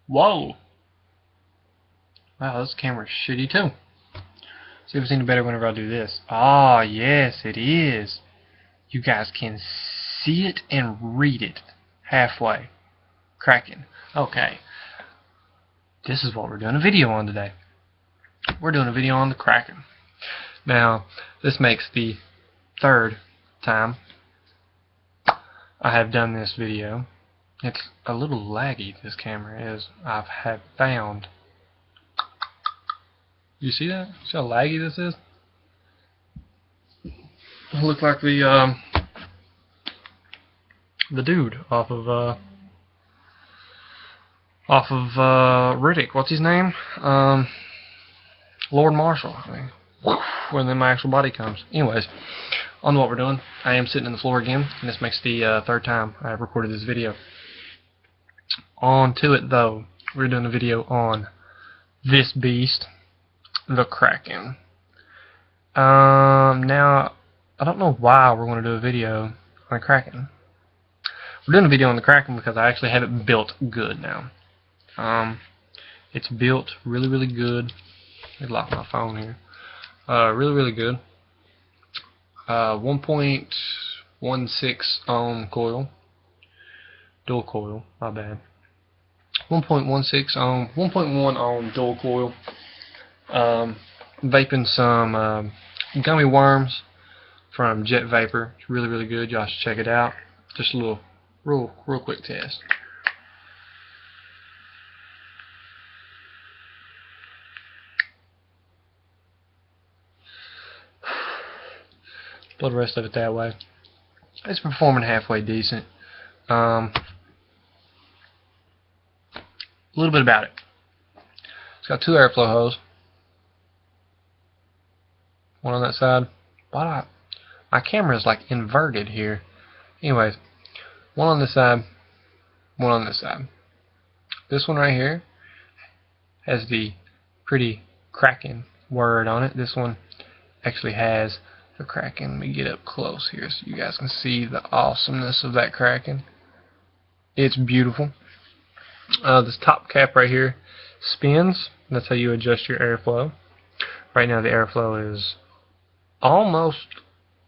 Whoa! Wow, this camera's shitty too. See if it's any better whenever I do this. Ah, yes, it is. You guys can see it and read it halfway. Kraken. Okay. This is what we're doing a video on today. We're doing a video on the Kraken. Now, this makes the third time I have done this video. It's a little laggy, this camera is. I have found. You see that? See how laggy this is? I look like the dude off of Riddick. What's his name? Lord Marshall, I think. When then my actual body comes. Anyways, on to what we're doing. I am sitting on the floor again, and this makes the third time I have recorded this video. On to it though. We're doing a video on this beast, the Kraken. Now I don't know why we're going to do a video on the Kraken. We're doing a video on the Kraken because I actually have it built good now. It's built really good. Let me lock my phone here. Really good. 1.16 ohm coil. Dual coil, my bad. 1.16 ohm, 1.1 ohm dual coil. Vaping some gummy worms from Jet Vapor. It's really good. Y'all should check it out. Just a little, real quick test. Blow the rest of it that way. It's performing halfway decent. A little bit about it. It's got two airflow hoses. One on that side. But my camera is like inverted here. Anyways, one on this side, one on this side. This one right here has the pretty Kraken word on it. This one actually has the Kraken. Let me get up close here so you guys can see the awesomeness of that Kraken. It's beautiful. This top cap right here spins. That's how you adjust your airflow. Right now the airflow is almost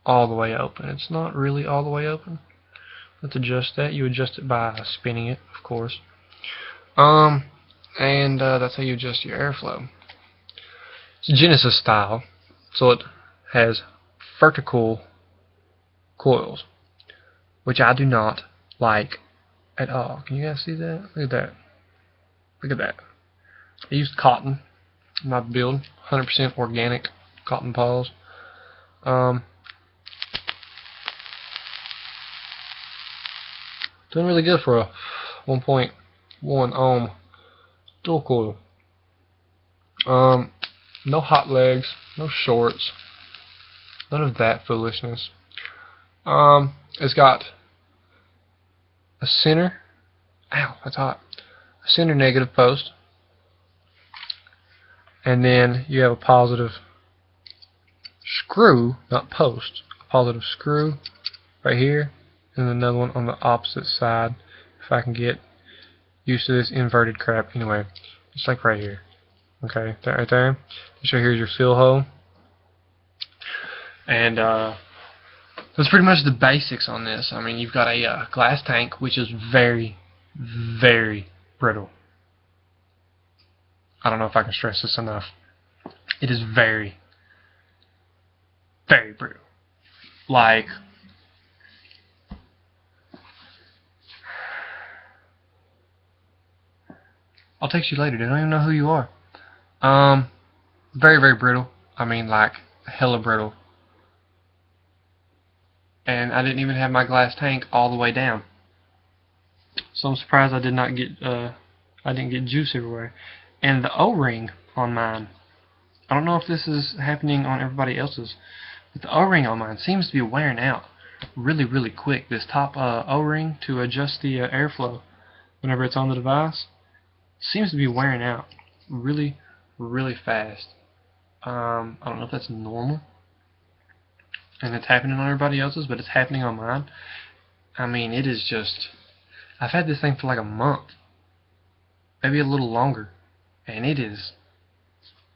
all the way open. It's not really all the way open. Let's adjust that. You adjust it by spinning it, of course. That's how you adjust your airflow. It's Genesis style, so it has vertical coils, which I do not like at all. Can you guys see that? Look at that. Look at that. I used cotton in my build, 100% organic cotton poles. Doing really good for a 1.1 ohm dual coil. No hot legs, no shorts, none of that foolishness. It's got a center, ow, that's hot, a center negative post, and then you have a positive screw, not post, a positive screw right here, and another one on the opposite side. If I can get used to this inverted crap. Anyway, it's like right here. Okay, that right there. So here's your fill hole. And that's pretty much the basics on this. I mean, you've got a glass tank, which is very brittle. I don't know if I can stress this enough. It is very brittle. Like, I'll text you later. They don't even know who you are. Very brittle. I mean, like, hella brittle. And I didn't even have my glass tank all the way down. So I'm surprised I didn't get juice everywhere. And the O-ring on mine, I don't know if this is happening on everybody else's, but the O-ring on mine seems to be wearing out really quick. This top O-ring to adjust the airflow whenever it's on the device seems to be wearing out really fast. I don't know if that's normal and it's happening on everybody else's, but it's happening on mine. I mean, it is just, I've had this thing for like a month maybe a little longer, and it is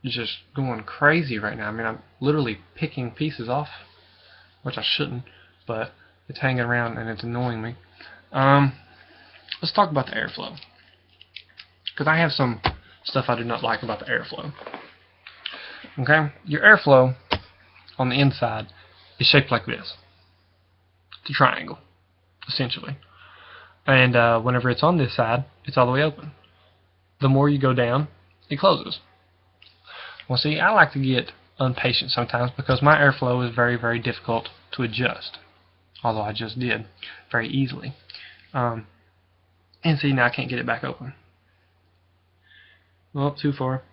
just going crazy right now. I mean, I'm literally picking pieces off, which I shouldn't, but it's hanging around and it's annoying me. Let's talk about the airflow, because I have some stuff I do not like about the airflow. Okay, your airflow on the inside is shaped like this. It's a triangle, essentially. And whenever it's on this side, it's all the way open. The more you go down, it closes. Well, see, I like to get impatient sometimes because my airflow is very, very difficult to adjust. Although I just did very easily. And see, now I can't get it back open. Well, too far.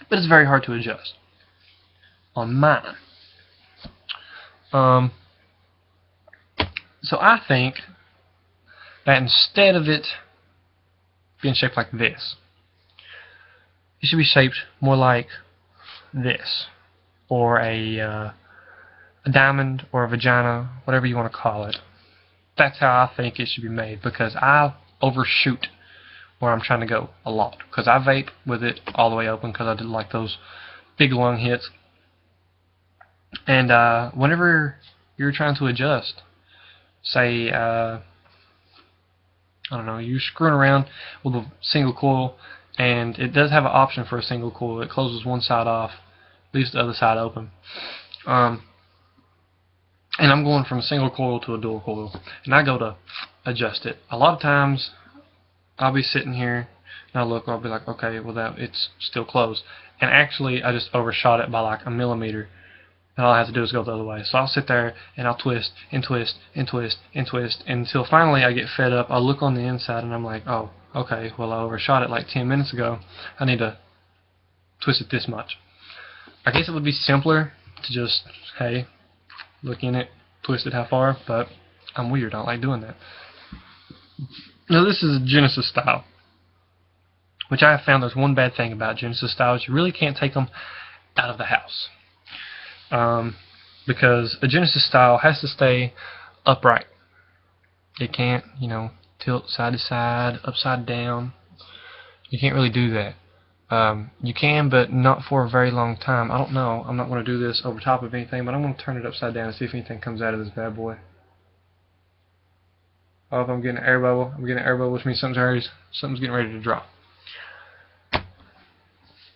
But it's very hard to adjust on mine. So I think that instead of it being shaped like this, it should be shaped more like this, or a diamond, or a vagina, whatever you want to call it. That's how I think it should be made, because I overshoot where I'm trying to go a lot, because I vape with it all the way open, because I did like those big lung hits. And whenever you're trying to adjust, say I don't know, you're screwing around with a single coil, and it does have an option for a single coil. It closes one side off, leaves the other side open. And I'm going from a single coil to a dual coil, and I go to adjust it. A lot of times I'll be sitting here and I'll be like, okay, well, that it's still closed, and actually I just overshot it by like a millimeter, and all I have to do is go the other way. So I'll sit there and I'll twist and twist and twist and twist until finally I get fed up. I'll look on the inside and I'm like, oh, okay, well, I overshot it like 10 minutes ago. I need to twist it this much. I guess it would be simpler to just, hey, look in it, twist it how far, but I'm weird. I don't like doing that. Now, this is a Genesis style, which I have found there's one bad thing about Genesis styles. You really can't take them out of the house. Because a Genesis style has to stay upright. It can't, you know, tilt side to side, upside down. You can't really do that. You can, but not for a very long time. I don't know. I'm not going to do this over top of anything, but I'm going to turn it upside down and see if anything comes out of this bad boy. Oh, if I'm getting an air bubble. I'm getting an air bubble, which means something's getting ready to drop.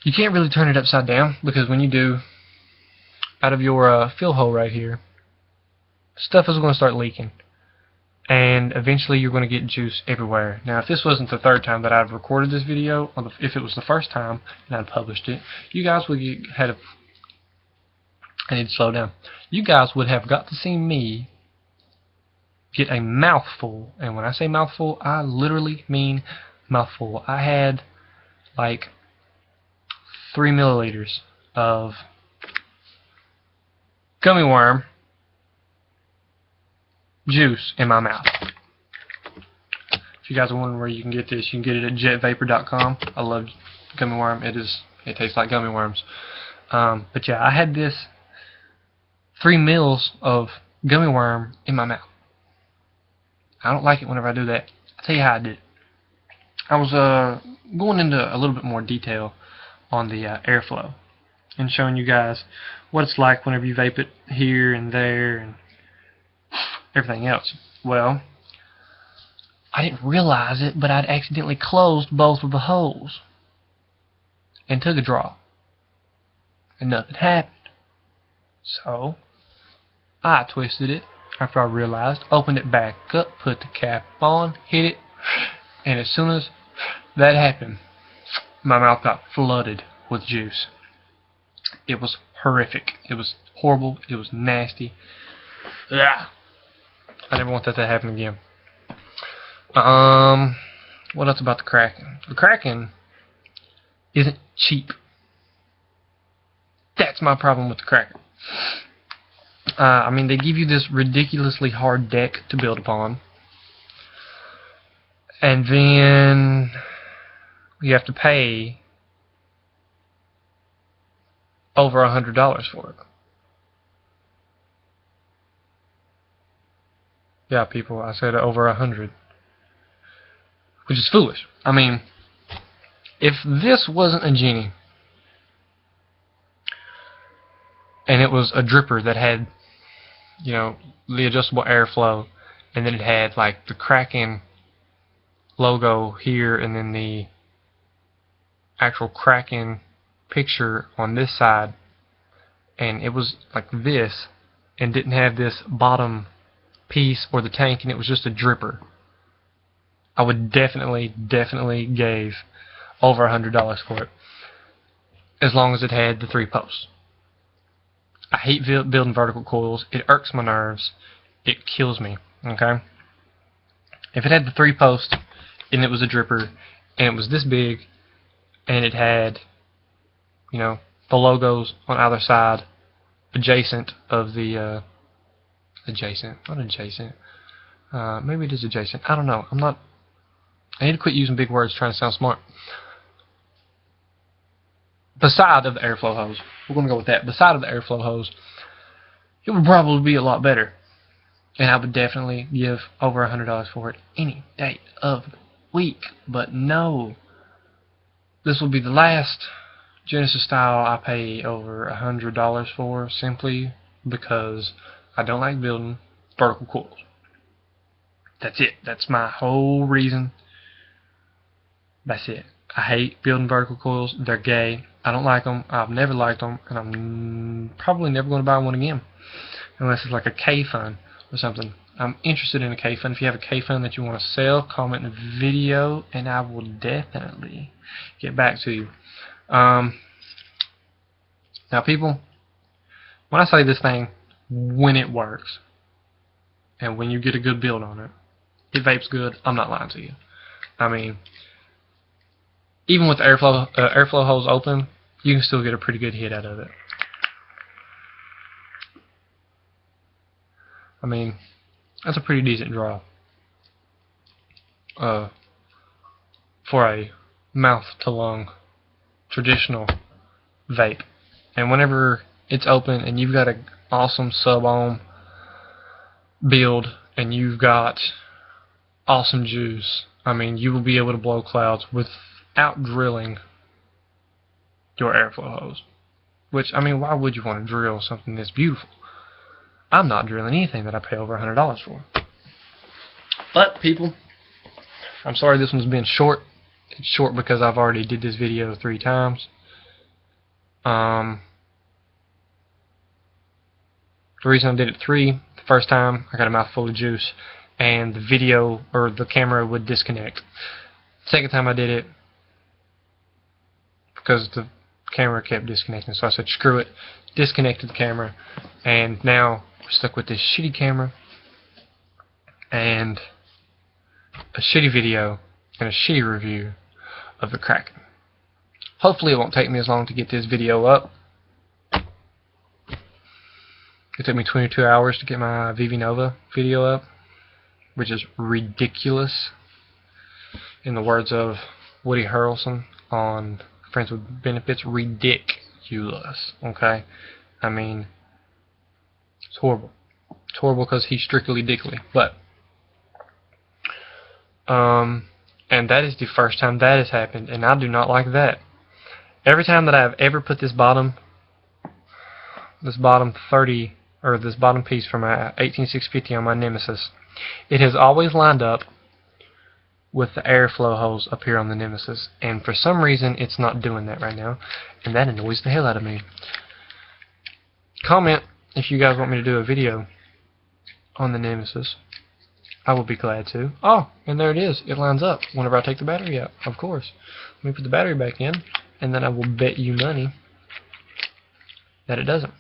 You can't really turn it upside down, because when you do, out of your fill hole right here, stuff is going to start leaking, and eventually you're going to get juice everywhere. Now, if this wasn't the third time that I've recorded this video, or if it was the first time and I'd published it, you guys would have I need to slow down. You guys would have got to see me get a mouthful, and when I say mouthful, I literally mean mouthful. I had like 3 milliliters of gummy worm juice in my mouth. If you guys are wondering where you can get this, you can get it at jetvapor.com. I love gummy worm. It tastes like gummy worms. But yeah, I had this 3 mils of gummy worm in my mouth. I don't like it whenever I do that. I'll tell you how I did it. I was going into a little bit more detail on the airflow and showing you guys what it's like whenever you vape it here and there and everything else. Well, I didn't realize it, but I'd accidentally closed both of the holes and took a draw, and nothing happened. So I twisted it after I realized, opened it back up, put the cap on, hit it, and as soon as that happened, my mouth got flooded with juice. It was horrific. It was horrible. It was nasty. Ugh. I never want that to happen again. What else about the Kraken? The Kraken isn't cheap. That's my problem with the Kraken. I mean, they give you this ridiculously hard deck to build upon, and then you have to pay over $100 for it. Yeah, people, I said over 100. which is foolish. I mean, if this wasn't a genie and it was a dripper that had, you know, the adjustable airflow, and then it had like the Kraken logo here and then the actual Kraken picture on this side, and it was like this and didn't have this bottom piece or the tank, and it was just a dripper, I would definitely gave over $100 for it, as long as it had the 3 posts. I hate building vertical coils. It irks my nerves. It kills me. Okay? If it had the 3 posts and it was a dripper and it was this big and it had, you know, the logos on either side adjacent of the maybe it is adjacent. I don't know. I need to quit using big words trying to sound smart. Beside of the airflow hose, we're going to go with that. Beside of the airflow hose, it would probably be a lot better, and I would definitely give over $100 for it any day of the week. But no, this will be the last Genesis style I pay over $100 for, simply because I don't like building vertical coils. That's it. That's my whole reason. That's it. I hate building vertical coils. They're gay. I don't like them. I've never liked them, and I'm probably never going to buy one again, unless it's like a K-Fun or something. I'm interested in a K-Fun. If you have a K-Fun that you want to sell, comment in the video, and I will definitely get back to you. Now, people, when I say this thing, when it works, and when you get a good build on it, it vapes good. I'm not lying to you. I mean, even with the airflow hose open, you can still get a pretty good hit out of it. I mean, that's a pretty decent draw for a mouth-to-lung traditional vape. And whenever it's open and you've got an awesome sub-ohm build and you've got awesome juice, I mean, you will be able to blow clouds without drilling your airflow hose. Which, I mean, why would you want to drill something this beautiful? I'm not drilling anything that I pay over $100 for. But, people, I'm sorry this one's been short. It's short because I've already did this video 3 times. The reason I did it 3, the first time I got a mouthful of juice and the video or the camera would disconnect. Second time I did it because the camera kept disconnecting, so I said screw it, disconnected the camera, and now we're stuck with this shitty camera and a shitty video and a shitty review of the Kraken. Hopefully it won't take me as long to get this video up. It took me 22 hours to get my VV Nova video up, which is ridiculous, in the words of Woody Harrelson on Friends with Benefits. Ridiculous. Okay? I mean, it's horrible. It's horrible because he's strictly dickly. But, and that is the first time that has happened, and I do not like that. Every time that I have ever put this bottom 30, or this bottom piece from my 18650 on my Nemesis, it has always lined up with the airflow hose up here on the Nemesis, and for some reason it's not doing that right now, and that annoys the hell out of me. Comment if you guys want me to do a video on the Nemesis. I will be glad to. Oh, and there it is. It lines up whenever I take the battery out, of course. Let me put the battery back in, and then I will bet you money that it doesn't.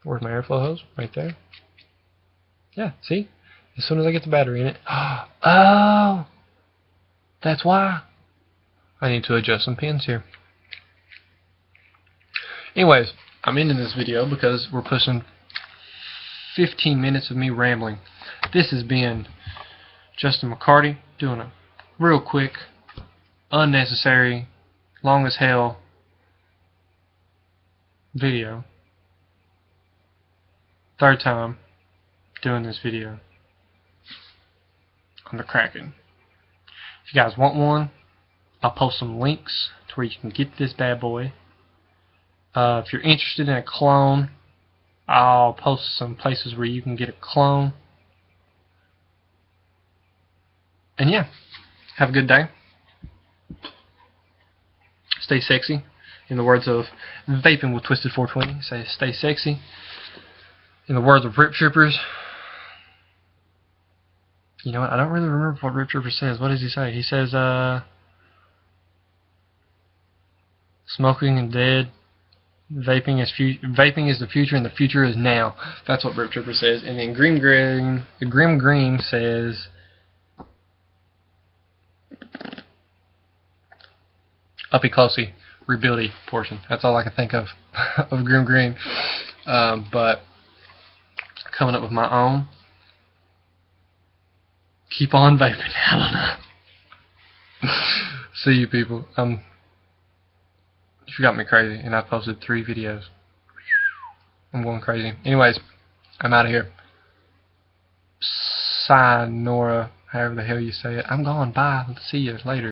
Where's my airflow hose? Right there. Yeah, see? As soon as I get the battery in it. Oh! That's why. I need to adjust some pins here. Anyways, I'm ending this video because we're pushing 15 minutes of me rambling. This has been Justin McCarty doing a real quick, unnecessary, long as hell video. Third time doing this video on the Kraken. If you guys want one, I'll post some links to where you can get this bad boy. If you're interested in a clone, I'll post some places where you can get a clone. And yeah, have a good day. Stay sexy. In the words of Vaping with Twisted 420, say stay sexy. In the words of Rip Troopers, you know what? I don't really remember what Rip Trooper says. What does he say? He says, smoking is dead. Vaping is the future, and the future is now. That's what Rip Trooper says. And then Grim Green says, uppy closey, rebuildy portion. That's all I can think of of Grim Green. But coming up with my own. Keep on vaping. I don't know. See you people. You got me crazy, and I posted 3 videos. I'm going crazy. Anyways, I'm out of here. Sayonara, however the hell you say it. I'm gone. Bye. See you later.